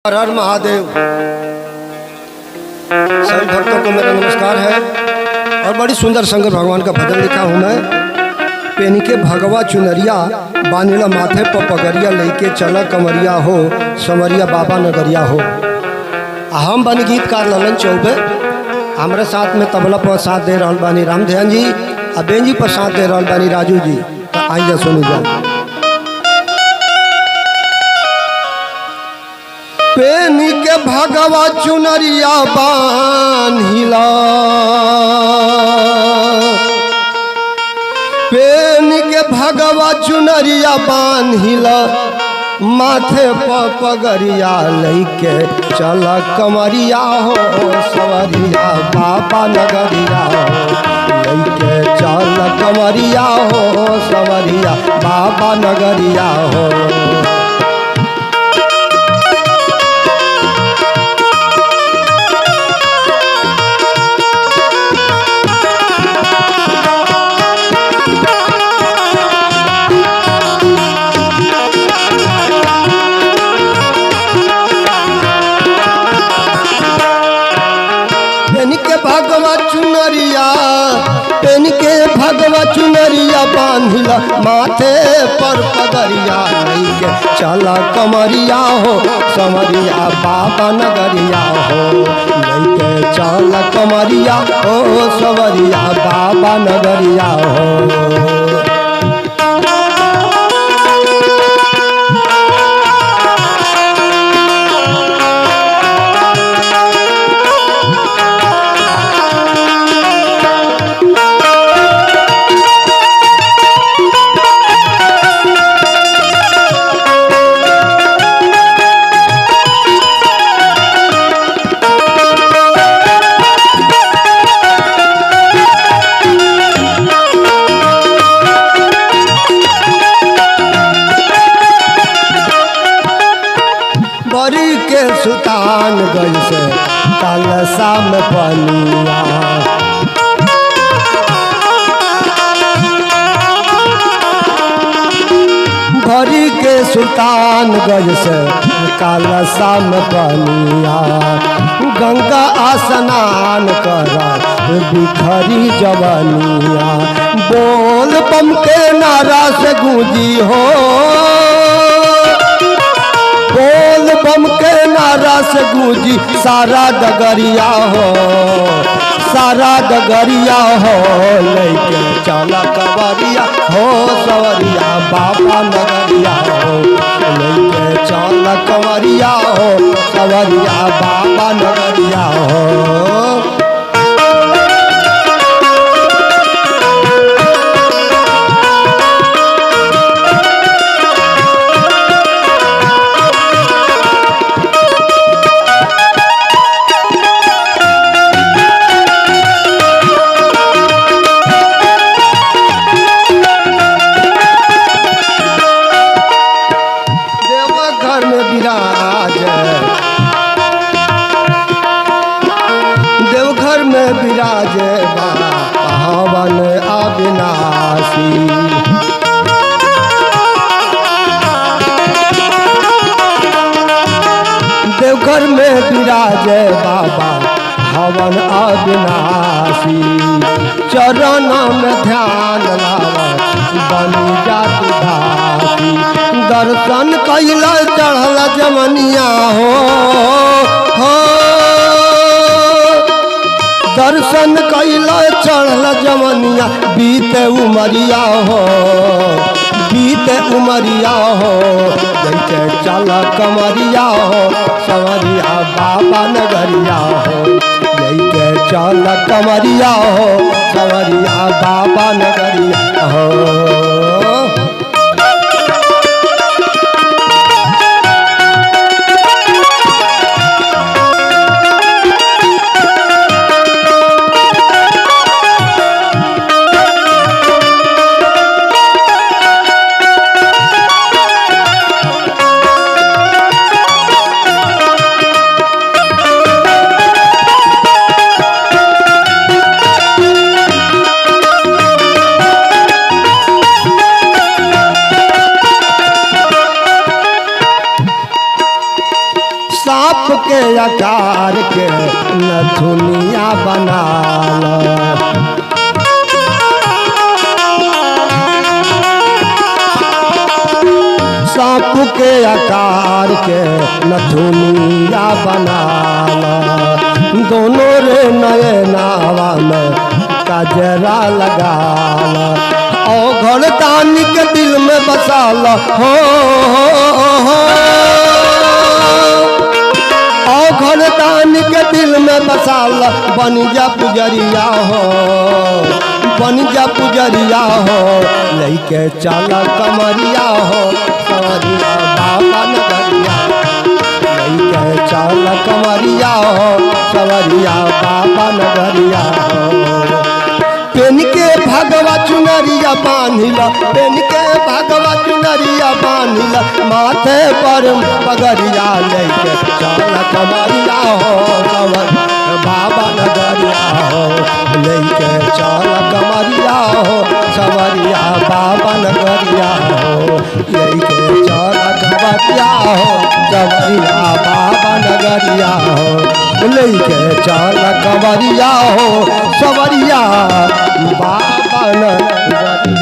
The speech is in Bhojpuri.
हर हर महादेव। सभी भक्तों को मेरा नमस्कार है। और बड़ी सुंदर शंकर भगवान का भजन लिखा हूँ मैं। पेनी के भगवा चुनरिया बानीला माथे पर पगरिया लेके चला कमरिया हो समरिया बाबा नगरिया हो। हम बनी गीतकार ललन चौबे। हमारे साथ में तबला पर साथ दे रहा बानी राम ध्यान जी और बेन जी पर साथ दे रहा बानी राजू जी। तो आइए सुनू जाओ। पेनी के भगवा चुनरिया बान्हिला, पेनी के भगवा चुनरिया बान्हिला माथे पर पगरिया लैके चल कमरिया हो सवरिया बाबा नगरिया हो। लैके चल कमरिया हो सवरिया बाबा नगरिया हो। भगवा चुनरिया पेन के भगवा चुनरिया बांधिला माथे पर पगरिया लैके चला कमरिया हो समरिया बाबा नगरिया हो। लैके चला कमरिया हो सवरिया बाबा नगरिया हो। बरी के सुतान गई से कलसा में पनिया, भरी के सुल्तान गज से कलसा में पनिया। गंगा स्नान करा बिखरी जवनिया, बोल बम के नारा से गूंजी हो, बोल बम के नारा से गूंजी सारा डगरिया हो, सारा डगरिया हो। लैके चला कवरिया हो सवरिया बाबा नगरिया हो। लैके चला कवरिया हो सवरिया बाबा नगरिया हो। देवघर में विराजे पावन अविनाशी, देवघर में विराजे बाबा हवन अविनाशी। चरण में ध्यान लावा बनी जाति दासी, दर्शन कैला चढ़ल जमनिया हो, दर्शन कैला चढ़ल जमनिया बीते उमरिया हो, बीते उमरिया हो। जैसे चल कमरिया हो सवरिया बाबा नगरिया हो। जैसे चल कमरिया हो सवरिया बाबा नगरिया हो। के आकार के नथुनिया बना लो। सांप के आकार के नथुनिया बना लो। दोनों रे नए नावा में कजरा लगा लो। और घरदानी के दिल में बसा लो हो। और घरदानी के दिल में बसा लो। बन जा पुजरिया हो, बन जा पुजरिया हो। लेके चला कमरिया हो, सवरिया बाबा नगरिया। लेके चला कमरिया हो, सवरिया बाबा नगरिया हो। पेन के भगवा चुनरिया बांधिला, पेन के भगवा चुनरिया बांधिला। माथे पर पगरिया लेके चला कमरिया हो, सवरिया बाबा नगरिया हो। लेके चला कमरिया हो, सवरिया बाबा नगरिया हो। लेके चला कमरिया हो, सवरिया बाबा नगरिया हो। लेके चला कमरिया हो, सवरिया बाबा नगरिया।